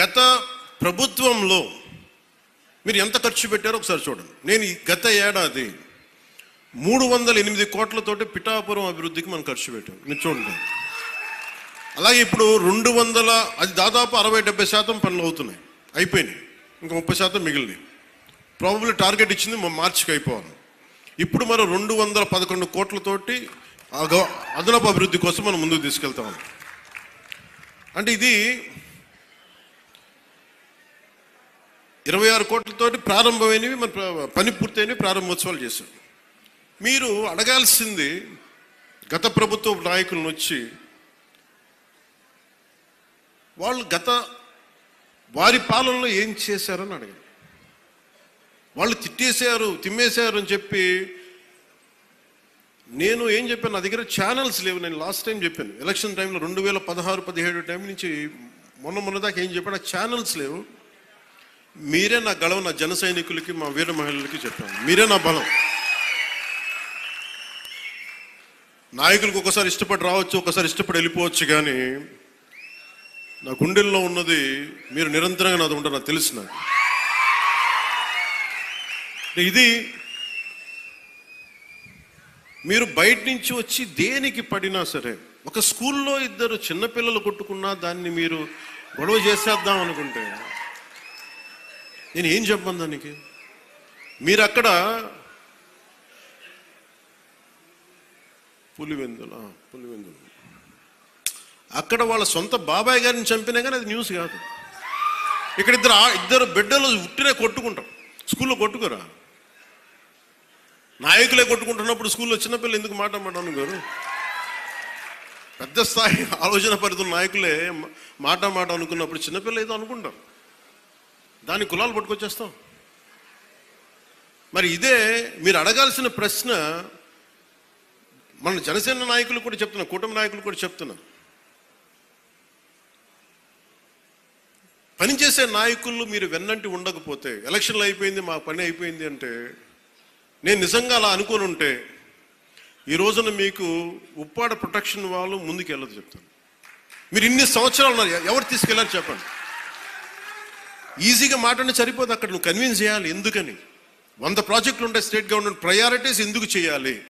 గత ప్రభుత్వంలో మీరు ఎంత ఖర్చు పెట్టారో ఒకసారి చూడండి. నేను ఈ గత ఏడాది 308 కోట్లతోటి పిఠాపురం అభివృద్ధికి మనం ఖర్చు పెట్టాం. మీరు చూడండి. అలాగే ఇప్పుడు 200, అది దాదాపు 60-70% పనులు అవుతున్నాయి, అయిపోయినాయి. ఇంకా 30% మిగిలినాయి. ప్రాబబ్లీ టార్గెట్ ఇచ్చింది మార్చికి అయిపోవాలి. ఇప్పుడు మనం 211 కోట్లతోటి అదనపు అభివృద్ధి కోసం మనం ముందుకు తీసుకెళ్తాం. అంటే ఇది 26 కోట్లతోటి ప్రారంభమైనవి, మన పని పూర్తయినవి, ప్రారంభోత్సవాలు చేశాం. మీరు అడగాల్సింది గత ప్రభుత్వ నాయకులను వచ్చి, వాళ్ళు వారి పాలనలో ఏం చేశారని అడగండి. వాళ్ళు తిమ్మేశారు అని చెప్పి నేను ఏం చెప్పాను, నా దగ్గర ఛానల్స్ లేవు. నేను లాస్ట్ టైం చెప్పాను, ఎలక్షన్ టైంలో 2016-17 టైం నుంచి మొన్న దాకా ఏం చెప్పాను, ఛానల్స్ లేవు. మీరే నా గళం, నా జన సైనికులకి, మా వీర మహిళలకి చెప్పాను. మీరే నా బలం. నాయకులకు ఒకసారి ఇష్టపడి రావచ్చు, ఒకసారి ఇష్టపడి వెళ్ళిపోవచ్చు, కానీ నా గుండెల్లో ఉన్నది మీరు నిరంతరంగా నాది ఉంటారు, నాకు తెలుసు. నాకు ఇది మీరు బయట నుంచి వచ్చి దేనికి పడినా సరే, ఒక స్కూల్లో 2 చిన్నపిల్లలు కొట్టుకున్నా దాన్ని మీరు గొడవ చేసేద్దాం అనుకుంటే నేను ఏం చెప్పను దానికి. మీరు అక్కడ పులివెందులు అక్కడ వాళ్ళ సొంత బాబాయ్ గారిని చంపినా కానీ అది న్యూస్ కాదు. ఇక్కడ ఇద్దరు బిడ్డలు ఉట్టినే కొట్టుకుంటాం, స్కూల్లో కొట్టుకోరా. నాయకులే కొట్టుకుంటున్నప్పుడు స్కూల్లో చిన్నపిల్లలు ఎందుకు మాట్లాడమన్నాను గారు? పెద్ద స్థాయి ఆలోచన పరిధుల నాయకులే మాట అనుకున్నప్పుడు చిన్నపిల్ల ఏదో అనుకుంటాం, దాని కులాలు పట్టుకొచ్చేస్తాం. మరి ఇదే మీరు అడగాల్సిన ప్రశ్న. మన జనసేన నాయకులు కూడా చెప్తున్నా, కూటమి నాయకులు కూడా చెప్తున్నా, పనిచేసే నాయకులు మీరు వెన్నంటి ఉండకపోతే, ఎలక్షన్లు అయిపోయింది మా పని అయిపోయింది అంటే, నేను నిజంగా అలా అనుకుని ఉంటే ఈ రోజున మీకు ఉప్పాడ ప్రొటెక్షన్ వాళ్ళు ముందుకు వెళ్ళదు చెప్తాను. మీరు ఇన్ని సంవత్సరాలు ఉన్నారు, ఎవరు తీసుకెళ్ళారు చెప్పండి. ఈజీగా మాట్లాడి సరిపోదు, అక్కడ నువ్వు కన్విన్స్ చేయాలి. ఎందుకని 100 ప్రాజెక్టులు ఉంటాయి స్టేట్ గవర్నమెంట్, ప్రయారిటీస్ ఎందుకు చేయాలి.